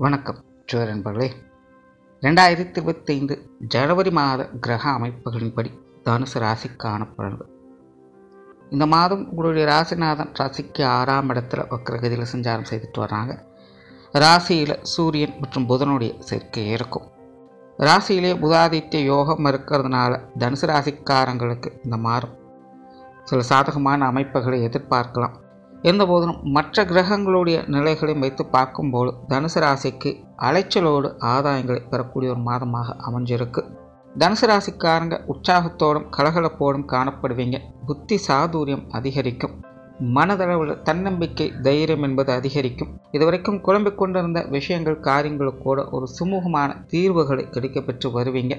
வணக்கம் நண்பர்களே. 2025 ஜனவரி மாத கிரக அமைப்புகளின்படி தனுசு ராசிக்கான பலன்கள். இந்த மாதம் உங்களுடைய ராசிநாதன் ராசிக்கு 6ஆம் இடத்துல வக்ரகதியில் சஞ்சாரம் செய்துட்டு வர்றாங்க. ராசியில் சூரியன் மற்றும் புதனுடைய சேர்க்கை இருக்கும். ராசியிலே புதாதித்ய யோகம் இருக்கிறதுனால தனுசு ராசிக்காரங்களுக்கு இந்த மாதம் சில சாதகமான அமைப்புகளை எதிர்பார்க்கலாம். இருந்தபோதிலும் மற்ற கிரகங்களுடைய நிலைகளை வைத்து பார்க்கும்போது தனுசு ராசிக்கு அலைச்சலோடு ஆதாயங்களை பெறக்கூடிய ஒரு மாதமாக அமைஞ்சிருக்கு. தனுசு ராசிக்காரங்க உற்சாகத்தோடும் கலகலப்போடும் காணப்படுவீங்க. புத்தி சாதுரியம் அதிகரிக்கும். மனதளவில் தன்னம்பிக்கை தைரியம் என்பது அதிகரிக்கும். இதுவரைக்கும் குழம்பிக் கொண்டிருந்த விஷயங்கள் காரியங்களுக்கு கூட ஒரு சுமூகமான தீர்வுகளை கிடைக்கப்பெற்று வருவீங்க.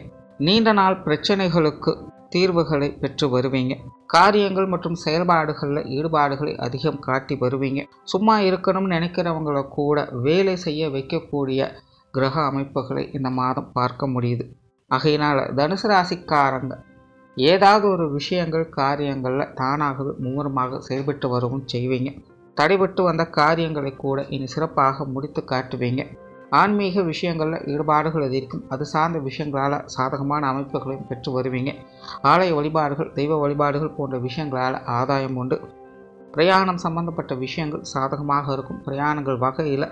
நீண்ட நாள் பிரச்சனைகளுக்கு தீர்வுகளை பெற்று வருவீங்க. காரியங்கள் மற்றும் செயல்பாடுகளில் ஈடுபாடுகளை அதிகம் காட்டி வருவீங்க. சும்மா இருக்கணும்னு நினைக்கிறவங்கள கூட வேலை செய்ய வைக்கக்கூடிய கிரக அமைப்புகளை இந்த மாதம் பார்க்க முடியுது. ஆகையினால் தனுசு ராசிக்காரங்க ஏதாவது ஒரு விஷயங்கள் காரியங்களில் தானாகவே மும்முரமாக செயல்பட்டு வரவும் செய்வீங்க. தடைபட்டு வந்த காரியங்களை கூட இனி சிறப்பாக முடித்து காட்டுவீங்க. ஆன்மீக விஷயங்களில் ஈடுபாடுகள் அதிகம். அது சார்ந்த விஷயங்களால் சாதகமான அமைப்புகளையும் பெற்று வருவீங்க. ஆலய வழிபாடுகள், தெய்வ வழிபாடுகள் போன்ற விஷயங்களால் ஆதாயம் உண்டு. பிரயாணம் சம்பந்தப்பட்ட விஷயங்கள் சாதகமாக இருக்கும். பிரயாணங்கள் வகையில்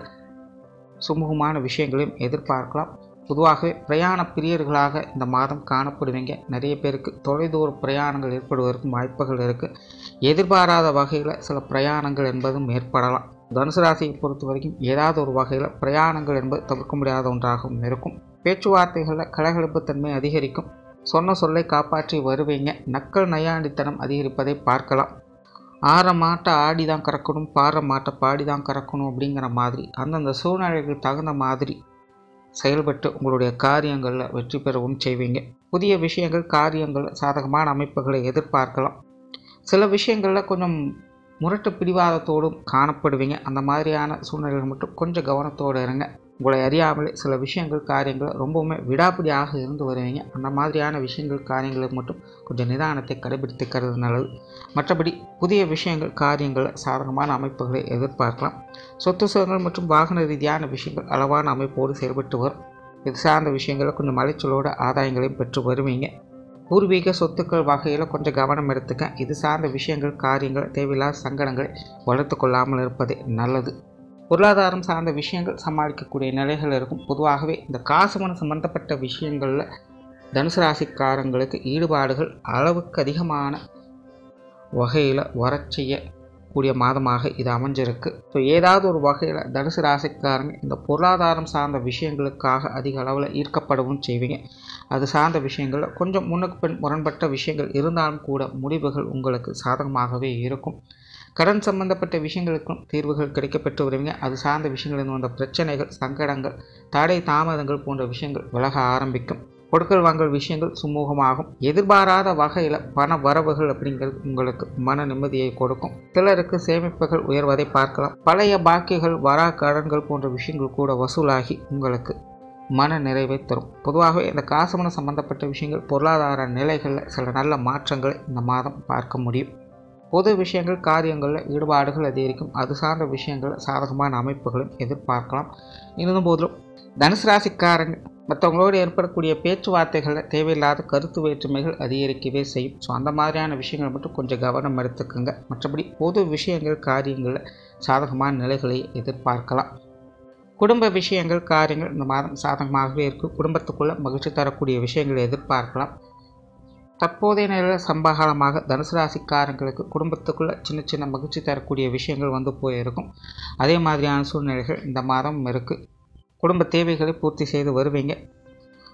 சுமூகமான விஷயங்களையும் எதிர்பார்க்கலாம். பொதுவாகவே பிரயாண பிரியர்களாக இந்த மாதம் காணப்படுவீங்க. நிறைய பேருக்கு தொலைதூர பிரயாணங்கள் ஏற்படுவதற்கும் வாய்ப்புகள் இருக்குது. எதிர்பாராத வகையில் சில பிரயாணங்கள் என்பதும் ஏற்படலாம். தனுசு ராசியை பொறுத்த வரைக்கும் ஏதாவது ஒரு வகையில் பிரயாணங்கள் என்பது தவிர்க்க முடியாத ஒன்றாகவும் இருக்கும். பேச்சுவார்த்தைகளில் கலகலப்புத்தன்மை அதிகரிக்கும். சொன்ன சொல்லை காப்பாற்றி வருவீங்க. நக்கல் நையாண்டித்தனம் அதிகரிப்பதை பார்க்கலாம். ஆற மாட்டை ஆடி தான் கறக்கணும், பாடுற மாட்டை பாடி தான் கறக்கணும் அப்படிங்கிற மாதிரி அந்தந்த சூழ்நிலைகளுக்கு தகுந்த மாதிரி செயல்பட்டு உங்களுடைய காரியங்களில் வெற்றி பெறவும் செய்வீங்க. புதிய விஷயங்கள் காரியங்களில் சாதகமான அமைப்புகளை எதிர்பார்க்கலாம். சில விஷயங்களில் கொஞ்சம் முரட்டு பிடிவாதத்தோடும் காணப்படுவீங்க. அந்த மாதிரியான சூழ்நிலைகள் மட்டும் கொஞ்சம் கவனத்தோடு இருங்க. உங்களை அறியாமலே சில விஷயங்கள் காரியங்கள் ரொம்பவுமே விடாப்பிடியாக இருந்து வருவீங்க. அந்த மாதிரியான விஷயங்கள் காரியங்களுக்கு மட்டும் கொஞ்சம் நிதானத்தை கடைபிடித்துக்கிறது நல்லது. மற்றபடி புதிய விஷயங்கள் காரியங்களில் சாதகமான அமைப்புகளை எதிர்பார்க்கலாம். சொத்து சுகங்கள் மற்றும் வாகன ரீதியான விஷயங்கள் அளவான அமைப்போடு செயல்பட்டு வரும். இது சார்ந்த விஷயங்களில் கொஞ்சம் மலைச்சலோட ஆதாயங்களையும் பெற்று வருவீங்க. பூர்வீக சொத்துக்கள் வகையில் கொஞ்சம் கவனம் எடுத்துக்க. இது சார்ந்த விஷயங்கள் காரியங்கள் தேவையில்லாத சங்கடங்களை வளர்த்து கொள்ளாமல் இருப்பதே நல்லது. பொருளாதாரம் சார்ந்த விஷயங்கள் சமாளிக்கக்கூடிய நிலைகள் இருக்கும். பொதுவாகவே இந்த காசு பணம் சம்பந்தப்பட்ட விஷயங்களில் தனுசு ராசிக்காரங்களுக்கு ஈடுபாடுகள் அளவுக்கு அதிகமான வகையில் வரச்செய்யக்கூடிய மாதமாக இது அமைஞ்சிருக்கு. ஸோ ஏதாவது ஒரு வகையில் தனுசு ராசிக்காரங்க இந்த பொருளாதாரம் சார்ந்த விஷயங்களுக்காக அதிக அளவில் ஈர்க்கப்படவும் செய்வீங்க. அது சார்ந்த விஷயங்களில் கொஞ்சம் முன்னுக்கு பின் முரண்பட்ட விஷயங்கள் இருந்தாலும் கூட முடிவுகள் உங்களுக்கு சாதகமாகவே இருக்கும். கடன் சம்பந்தப்பட்ட விஷயங்களுக்கும் தீர்வுகள் கிடைக்கப்பெற்று வருவீங்க. அது சார்ந்த விஷயங்களில் வந்த பிரச்சனைகள், சங்கடங்கள், தடை தாமதங்கள் போன்ற விஷயங்கள் விலக ஆரம்பிக்கும். கொடுக்கல் வாங்கல் விஷயங்கள் சுமூகமாகும். எதிர்பாராத வகையில் பண வரவுகள் அப்படிங்கிறது உங்களுக்கு மன நிம்மதியை கொடுக்கும். சிலருக்கு சேமிப்புகள் உயர்வதை பார்க்கலாம். பழைய பாக்கிகள், வரா கடன்கள் போன்ற விஷயங்கள் கூட வசூலாகி உங்களுக்கு மன நிறைவை தரும். பொதுவாகவே இந்த காசு பணம் சம்பந்தப்பட்ட விஷயங்கள் பொருளாதார நிலைகளில் சில நல்ல மாற்றங்களை இந்த மாதம் பார்க்க முடியும். பொது விஷயங்கள் காரியங்களில் ஈடுபாடுகள் அதிகரிக்கும். அது சார்ந்த விஷயங்களில் சாதகமான அமைப்புகளும் எதிர்பார்க்கலாம். இருந்த போதிலும் தனுசு ராசிக்காரங்க மற்றவங்களோடு ஏற்படக்கூடிய பேச்சுவார்த்தைகளில் தேவையில்லாத கருத்து வேற்றுமைகள் அதிகரிக்கவே செய்யும். ஸோ அந்த மாதிரியான விஷயங்களை மட்டும் கொஞ்சம் கவனம் எடுத்துக்கோங்க. மற்றபடி பொது விஷயங்கள் காரியங்களில் சாதகமான நிலைகளை எதிர்பார்க்கலாம். குடும்ப விஷயங்கள் காரியங்கள் இந்த மாதம் சாதகமாகவே இருக்கும். குடும்பத்துக்குள்ளே மகிழ்ச்சி தரக்கூடிய விஷயங்களை எதிர்பார்க்கலாம். தற்போதைய நிலையில் சம்பகாலமாக தனுசு ராசிக்காரங்களுக்கு குடும்பத்துக்குள்ளே சின்ன சின்ன மகிழ்ச்சி தரக்கூடிய விஷயங்கள் வந்து போயிருக்கும். அதே மாதிரியான சூழ்நிலைகள் இந்த மாதம் இருக்குது. குடும்ப தேவைகளை பூர்த்தி செய்து வருவீங்க.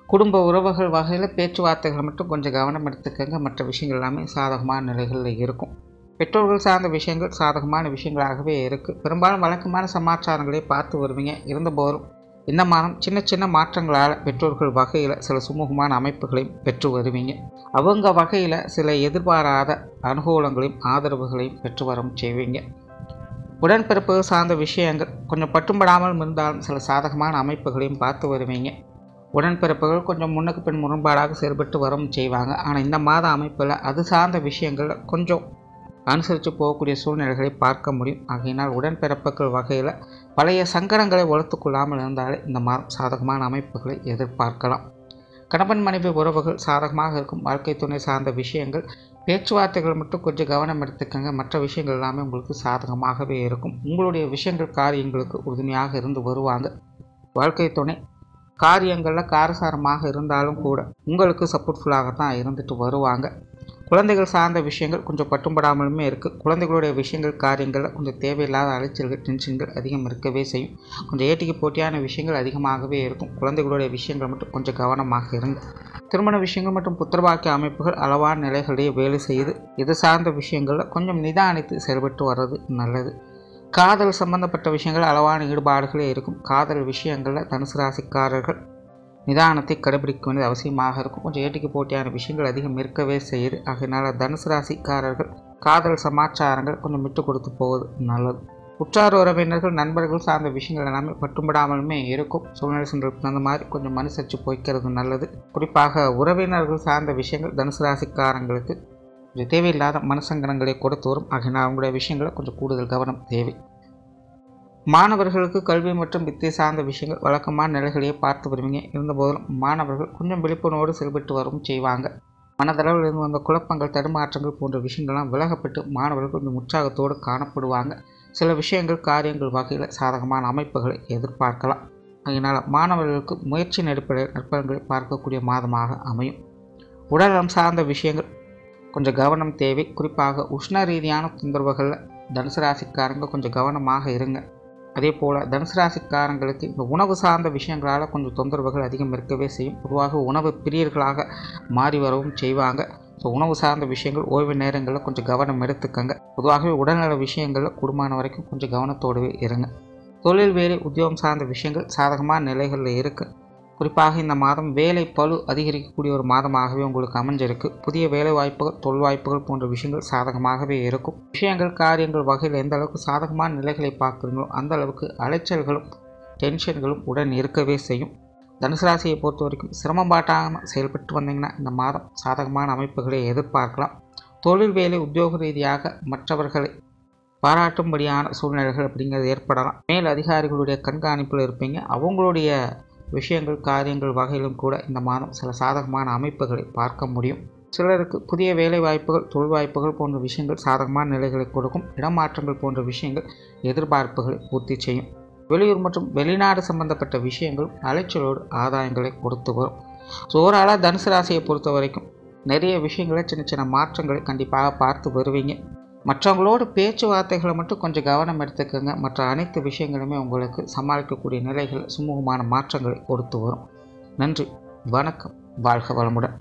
குடும்ப உறவுகள் வகையில் பேச்சுவார்த்தைகள் மட்டும் கொஞ்சம் கவனம் எடுத்துக்கங்க. மற்ற விஷயங்கள் எல்லாமே சாதகமான நிலைகளில் இருக்கும். பெற்றோர்கள் சார்ந்த விஷயங்கள் சாதகமான விஷயங்களாகவே இருக்குது. பெரும்பாலும் வழக்கமான சமாச்சாரங்களை பார்த்து வருவீங்க. இருந்தபோதும் இந்த மாதம் சின்ன சின்ன மாற்றங்களால் பெற்றோர்கள் வகையில் சில சுமூகமான அமைப்புகளையும் பெற்று வருவீங்க. அவங்க வகையில் சில எதிர்பாராத அனுகூலங்களையும் ஆதரவுகளையும் பெற்று வரவும் செய்வீங்க. உடன்பிறப்பு சார்ந்த விஷயங்கள் கொஞ்சம் பட்டும்படாமல் இருந்தாலும் சில சாதகமான அமைப்புகளையும் பார்த்து வருவீங்க. உடன்பிறப்புகள் கொஞ்சம் முன்னுக்கு பின் முரண்பாடாக செயல்பட்டு வரவும் செய்வாங்க. ஆனால் இந்த மாத அமைப்பில் அது சார்ந்த விஷயங்கள் கொஞ்சம் அனுசரித்து போகக்கூடிய சூழ்நிலைகளை பார்க்க முடியும். ஆகையினால் உடன்பிறப்புகள் வகையில் பழைய சங்கடங்களை வளர்த்து கொள்ளாமல் இருந்தாலே இந்த மாதம் சாதகமான அமைப்புகளை எதிர்பார்க்கலாம். கணவன் மனைவி உறவுகள் சாதகமாக இருக்கும். வாழ்க்கை துணை சார்ந்த விஷயங்கள் பேச்சுவார்த்தைகள் மட்டும் கொஞ்சம் கவனம் எடுத்துக்கங்க. மற்ற விஷயங்கள் எல்லாமே உங்களுக்கு சாதகமாகவே இருக்கும். உங்களுடைய விஷயங்கள் காரியங்களுக்கு உறுதுணையாக இருந்து வருவாங்க. வாழ்க்கை துணை காரியங்களில் காரசாரமாக இருந்தாலும் கூட உங்களுக்கு சப்போர்ட்ஃபுல்லாகத்தான் இருந்துட்டு வருவாங்க. குழந்தைகள் சார்ந்த விஷயங்கள் கொஞ்சம் பட்டும்படாமலுமே இருக்குது. குழந்தைகளுடைய விஷயங்கள் காரியங்களில் கொஞ்சம் தேவையில்லாத அலைச்சல்கள் டென்ஷன்கள் அதிகம் இருக்கவே செய்யும். கொஞ்சம் ஏட்டிக்கு போட்டியான விஷயங்கள் அதிகமாகவே இருக்கும். குழந்தைகளுடைய விஷயங்கள் மட்டும் கொஞ்சம் கவனமாக இருங்க. திருமண விஷயங்கள் மற்றும் புத்திரபாக்கிய அமைப்புகள் அளவான நிலைகளிலேயே வேலை செய்யுது. இது சார்ந்த விஷயங்களில் கொஞ்சம் நிதானித்து செயல்பட்டு வர்றது நல்லது. காதல் சம்பந்தப்பட்ட விஷயங்கள் அளவான ஈடுபாடுகளே இருக்கும். காதல் விஷயங்களில் தனுசு ராசிக்காரர்கள் நிதானத்தை கடைபிடிக்க வேண்டியது அவசியமாக இருக்கும். கொஞ்சம் ஏட்டிக்கு போட்டியான விஷயங்கள் அதிகம் இருக்கவே செய்யுது. ஆகையினால தனுசு ராசிக்காரர்கள் காதல் சமாச்சாரங்கள் கொஞ்சம் விட்டு கொடுத்து போவது நல்லது. உற்றார் உறவினர்கள் நண்பர்கள் சார்ந்த விஷயங்கள் எல்லாமே பட்டும்படாமலுமே இருக்கும். சூழ்நிலை சூழலுக்கு தகுந்த மாதிரி கொஞ்சம் அனுசரித்து போய்க்கிறது நல்லது. குறிப்பாக உறவினர்கள் சார்ந்த விஷயங்கள் தனுசு ராசிக்காரங்களுக்கு கொஞ்சம் தேவையில்லாத மனசங்கடங்களை கொடுத்து வரும். ஆகினால் அவங்களுடைய விஷயங்களை கொஞ்சம் கூடுதல் கவனம் தேவை. மாணவர்களுக்கு கல்வி மற்றும் வித்தை சார்ந்த விஷயங்கள் வழக்கமான நிலைகளையே பார்த்து வருவீங்க. இருந்தபோதிலும் மாணவர்கள் கொஞ்சம் விழிப்புணர்வோடு செயல்பட்டு வரவும் செய்வாங்க. மனதளவில் இருந்து வந்த குழப்பங்கள் தடுமாற்றங்கள் போன்ற விஷயங்கள்லாம் விலகப்பட்டு மாணவர்கள் கொஞ்சம் உற்சாகத்தோடு காணப்படுவாங்க. சில விஷயங்கள் காரியங்கள் வகையில் சாதகமான அமைப்புகளை எதிர்பார்க்கலாம். அதனால் மாணவர்களுக்கு முயற்சியின் அடிப்படையில் நற்பலன்களை பார்க்கக்கூடிய மாதமாக அமையும். உடல்நலம் சார்ந்த விஷயங்கள் கொஞ்சம் கவனம் தேவை. குறிப்பாக உஷ்ண ரீதியான தொந்தரவுகளில் தனுசு ராசிக்காரங்க கொஞ்சம் கவனமாக இருங்க. அதே போல் தனுசு ராசிக்காரங்களுக்கு இந்த உணவு சார்ந்த விஷயங்களால் கொஞ்சம் தொந்தரவுகள் அதிகம் இருக்கவே செய்யும். பொதுவாக உணவு பிரியர்களாக மாறி வரவும் செய்வாங்க. ஸோ உணவு சார்ந்த விஷயங்கள் ஓய்வு நேரங்களில் கொஞ்சம் கவனம் எடுத்துக்கங்க. பொதுவாகவே உடல்நல விஷயங்களில் கூடுமான வரைக்கும் கொஞ்சம் கவனத்தோடவே இருங்க. தொழில் வேலை உத்தியோகம் சார்ந்த விஷயங்கள் சாதகமான நிலைகளில் இருக்குது. குறிப்பாக இந்த மாதம் வேலை பளு அதிகரிக்கக்கூடிய ஒரு மாதமாகவே உங்களுக்கு அமைஞ்சிருக்கு. புதிய வேலை வாய்ப்புகள் தொழில் வாய்ப்புகள் போன்ற விஷயங்கள் சாதகமாகவே இருக்கும். விஷயங்கள் காரியங்கள் வகையில் எந்த அளவுக்கு சாதகமான நிலைகளை பார்க்குறீங்களோ அந்த அளவுக்கு அலைச்சல்களும் டென்ஷன்களும் உடன் இருக்கவே செய்யும். தனுசு ராசியை பொறுத்த வரைக்கும் சிரமம் பாட்டாமல் செயல்பட்டு வந்தீங்கன்னா இந்த மாதம் சாதகமான அமைப்புகளை எதிர்பார்க்கலாம். தொழில் வேலை உத்தியோக ரீதியாக மற்றவர்களை பாராட்டும்படியான சூழ்நிலைகள் அப்படிங்கிறது ஏற்படலாம். மேல் அதிகாரிகளுடைய கண்காணிப்பில் இருப்பீங்க. அவங்களுடைய விஷயங்கள் காரியங்கள் வகையிலும் கூட இந்த மாதம் சில சாதகமான அமைப்புகளை பார்க்க முடியும். சிலருக்கு புதிய வேலை வாய்ப்புகள் தொழில் வாய்ப்புகள் போன்ற விஷயங்கள் சாதகமான நிலைகளை கொடுக்கும். இடமாற்றங்கள் போன்ற விஷயங்கள் எதிர்பார்ப்புகளை பூர்த்தி செய்யும். வெளியூர் மற்றும் வெளிநாடு சம்பந்தப்பட்ட விஷயங்களும் அலைச்சலோடு ஆதாயங்களை கொடுத்து வரும். ஸோ ஓவராலாக தனுசு ராசியை பொறுத்த வரைக்கும் நிறைய விஷயங்களை சின்ன சின்ன மாற்றங்களை கண்டிப்பாக பார்த்து வருவீங்க. மற்றவங்களோட பேச்சுவார்த்தைகளை மட்டும் கொஞ்சம் கவனம் எடுத்துக்கோங்க. மற்ற அனைத்து விஷயங்களுமே உங்களுக்கு சமாளிக்கக்கூடிய நிலைகள் சுமூகமான மாற்றங்களை கொடுத்து வரும். நன்றி, வணக்கம், வாழ்க வளமுடன்.